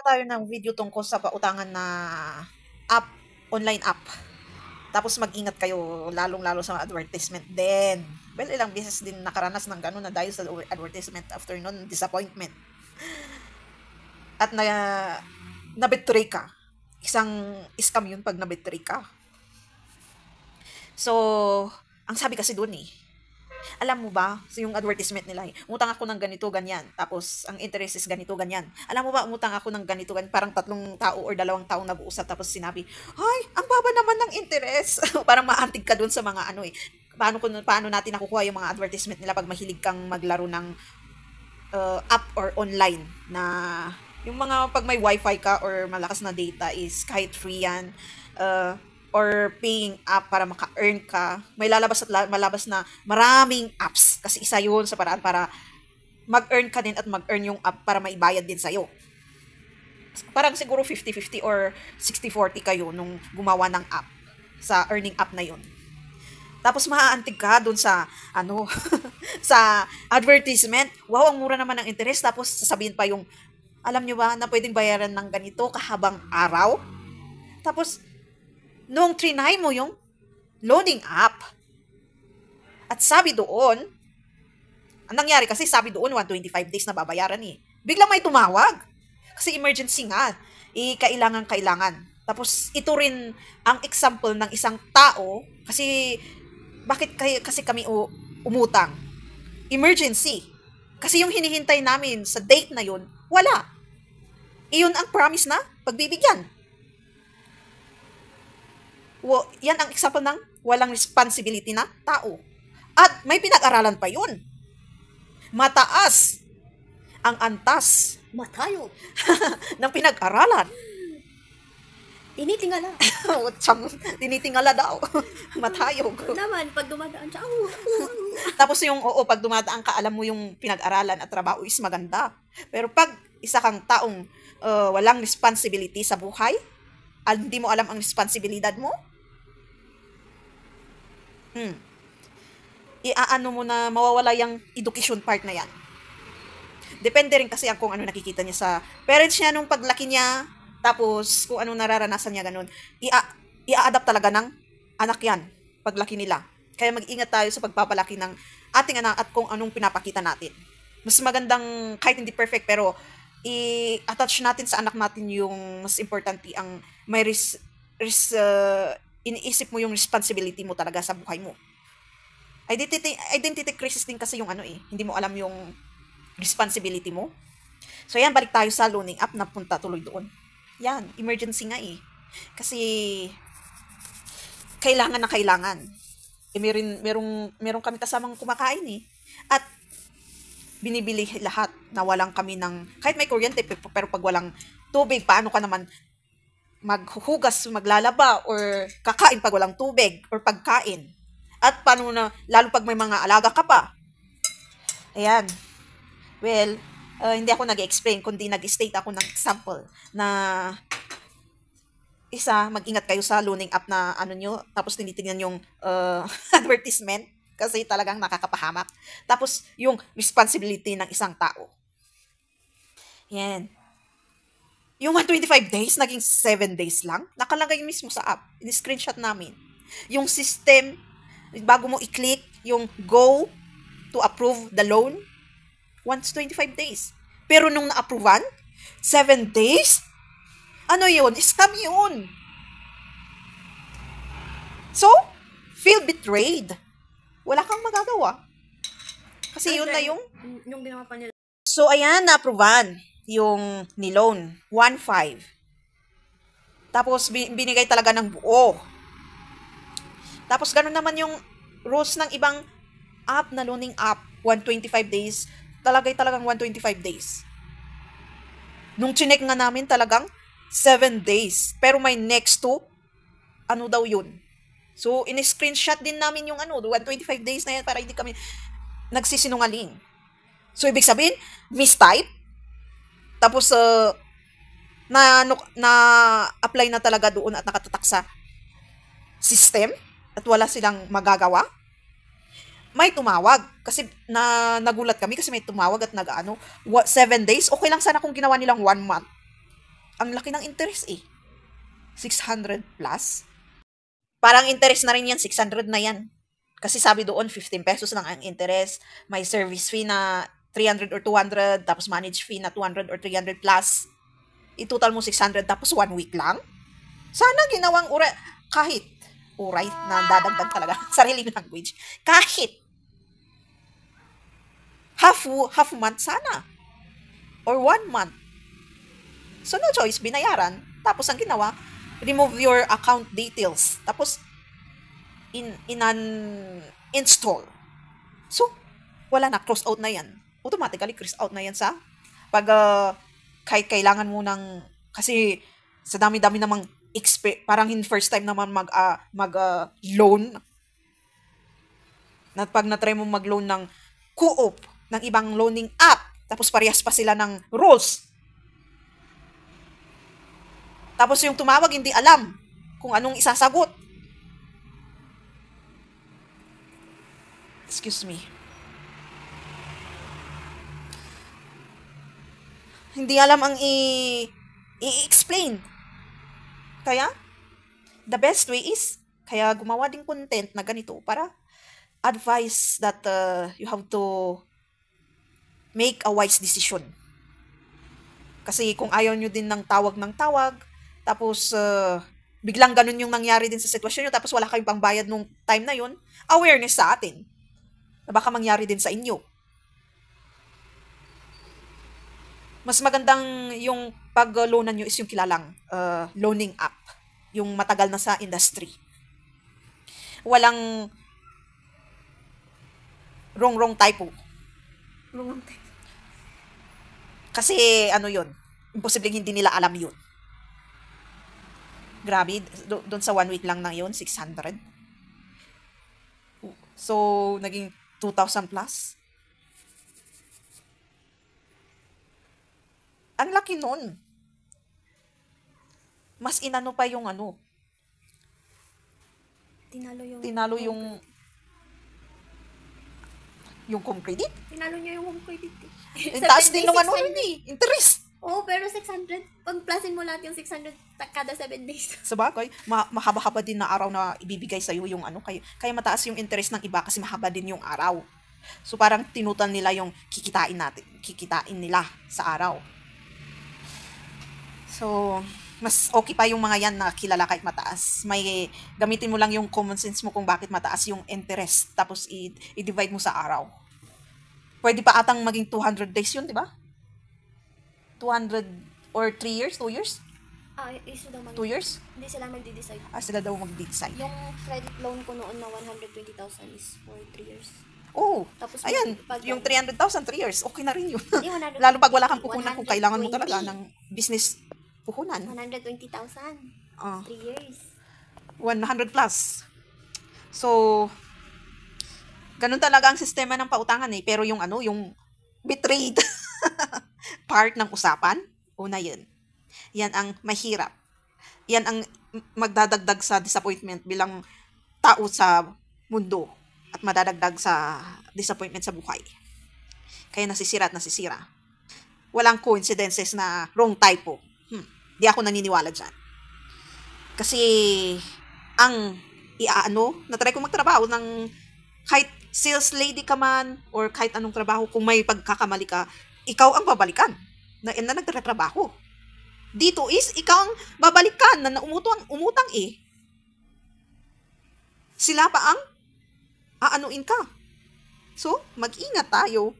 tayo ng video tungkol sa pautangan na app, online app. Tapos mag-ingat kayo, lalong-lalo sa advertisement din. Well, ilang beses din nakaranas ng gano'n na dahil sa advertisement after nun, disappointment. At na-betray ka. Isang scam yun pag na-betray ka. So, ang sabi kasi doon alam mo ba, so yung advertisement nila, umutang ako ng ganito, ganyan. Tapos, ang interest is ganito, ganyan. Alam mo ba, umutang ako ng ganito, ganyan. Parang 3 tao or 2 taong nag-uusap. Tapos sinabi, ay, ang baba naman ng interest. Parang maantig ka dun sa mga paano natin nakukuha yung mga advertisement nila pag mahilig kang maglaro ng app or online na yung mga pag may wifi ka or malakas na data is kahit free yan. Or paying app para maka-earn ka, may lalabas at malabas na maraming apps. Kasi isa yun sa paraan para mag-earn ka din at mag-earn yung app para maibayad din sa'yo. Parang siguro 50-50 or 60-40 kayo nung gumawa ng app sa earning app na yun. Tapos maaantig ka dun sa, sa advertisement. Wow, ang mura naman ng interest. Tapos sasabihin pa yung, alam nyo ba na pwedeng bayaran ng ganito kahabang araw? Tapos, nung trinay mo yung loading app, at sabi doon, ang nangyari kasi sabi doon, 125 days na babayaran biglang may tumawag. Kasi emergency nga. Kailangan. Tapos, ito rin ang example ng isang tao, kasi, kasi kami umutang? Emergency. Kasi yung hinihintay namin sa date na yun, wala. Iyon ang promise na pagbibigyan. Yan ang example ng walang responsibility na tao. At may pinag-aralan pa yun. Mataas ang antas Matayo. ng pinag-aralan. Tinitingala. Tinitingala daw. Matayog. Naman, pag dumadaan siya, Tapos pag dumadaan ka, alam mo yung pinag-aralan at trabaho is maganda. Pero pag isa kang taong walang responsibility sa buhay, hindi mo alam ang responsibilidad mo, iaano mo na mawawala yung education part na yan. Depende rin kasi kung ano nakikita niya sa parents niya nung paglaki niya, tapos kung ano nararanasan niya ganun. Ia-adapt talaga ng anak yan, paglaki nila. Kaya mag-ingat tayo sa pagpapalaki ng ating anak at kung anong pinapakita natin. Mas magandang, kahit hindi perfect, pero i-attach natin sa anak natin yung mas importante ang may iniisip mo yung responsibility mo talaga sa buhay mo. Identity crisis din kasi yung hindi mo alam yung responsibility mo. So yan, balik tayo sa loaning app, napunta tuloy doon. Yan, emergency nga Kasi kailangan na kailangan. Merong kami kasamang kumakain At binibili lahat na walang kami ng, kahit may kuryente, pero pag walang tubig, paano ka naman maghuhugas, maglalaba, or kakain pag walang tubig, or pagkain. At paano na, lalo pag may mga alaga ka pa. Ayan. Well, hindi ako nag-explain, kundi nag-state ako ng example na mag-ingat kayo sa loaning app na nyo, tapos tinitingnan yung advertisement, kasi talagang nakakapahamak. Tapos, yung responsibility ng isang tao. Yan. Yung 125 days, naging 7 days lang. Nakalagay mismo sa app. In-screenshot namin. Yung system, bago mo i-click, yung go to approve the loan, 125 days. Pero nung na-approvean, 7 days? Ano yun? Scam yun. So, feel betrayed. Wala kang magagawa. Kasi yun na yung ginawa pa nila. So, ayan, na-approvean yung ni-loan, 1.5. Tapos, binigay talaga ng buo. Tapos, ganun naman yung rules ng ibang app na loaning app, 125 days. Talagang 125 days. Nung chinek nga namin talagang 7 days. Pero may next to, daw yun. So, in-screenshot din namin yung 125 days na yan para hindi kami nagsisinungaling. So, ibig sabihin, mistype. Tapos, na-apply na talaga doon at nakatatak sa system at wala silang magagawa. May tumawag. Kasi nagulat kami kasi may tumawag at 7 days. Okay lang sana kung ginawa nilang 1 month. Ang laki ng interest eh. 600 plus. Parang interest na rin yan, 600 na yan. Kasi sabi doon, 15 pesos lang ang interest. May service fee na 300 or 200, tapos manage fee na 200 or 300 plus. I-total mo 600, tapos 1 week lang. Sana ginawang kahit uray na dadagdag talaga, sariling language. Kahit half month sana. Or 1 month. So no choice, binayaran. Tapos ang ginawa, remove your account details. Tapos install. So, wala na, cross out na yan. Automatically, cross out na yan sa pag kahit kailangan mo ng, kasi sa dami-dami namang parang first time naman loan na pag na-try mo mag-loan ng co-op, ng ibang loaning app, tapos parehas pa sila ng rules. Tapos yung tumawag, hindi alam kung anong isasagot. Excuse me. Hindi alam ang i-explain. Kaya, the best way is, kaya gumawa din content na ganito para advise that you have to make a wise decision. Kasi kung ayaw nyo din ng tawag, tapos biglang ganun yung nangyari din sa sitwasyon nyo, tapos wala kayong pangbayad nung time na yun, awareness sa atin na baka mangyari din sa inyo. Mas magandang yung pag-loanan nyo is yung kilalang loaning app. Yung matagal na sa industry. Walang wrong typo. Wrong type. Kasi ano yun, imposibleng hindi nila alam yun. Grabe, doon sa 1 week lang na yun, 600. So, naging 2,000 plus. Ang laki nun. Mas inano pa yung Tinalo yung home credit. Tinalo niya yung home credit eh. Ang taas din nung interest. Oo, pero 600. Pag plusin mo lahat yung 600 kada 7 days. Sabagay, mahaba-haba din na araw na ibibigay sa'yo yung kaya mataas yung interest ng iba kasi mahaba din yung araw. So parang tinutan nila yung kikitain nila sa araw. So, mas okay pa yung mga yan na kilala kahit mataas. May gamitin mo lang yung common sense mo kung bakit mataas yung interest. Tapos i-divide mo sa araw. Pwede pa atang maging 200 days yun, di ba? 200 or 3 years? 2 years? Iso daw 2 years? Hindi sila magde-decide. Sila daw magde-decide. Yung credit loan ko noon na 120,000 is for 3 years. Oh, Tapos ayan, yung 300,000, 3 years, okay na rin yun. Hindi, 100, Lalo pag wala kang puhunan kung kailangan mo talaga 120. ng business puhunan. 120,000. 3 years. 100 plus. So, ganun talaga ang sistema ng pautangan eh. Pero yung yung betrayed part ng usapan, una yun. Yan ang mahirap. Yan ang magdadagdag sa disappointment bilang tao sa mundo at madadagdag sa disappointment sa buhay. Kaya nasisira at nasisira. Walang coincidences na wrong typo. Di ako naniniwala dyan. Kasi, natry ko magtrabaho ng kahit sales lady ka man, or kahit anong trabaho, kung may pagkakamali ka, ikaw ang babalikan na nagtatrabaho. Dito is, ikaw ang babalikan na umutang eh. Sila pa ang aanuin ka. So, mag-ingat tayo.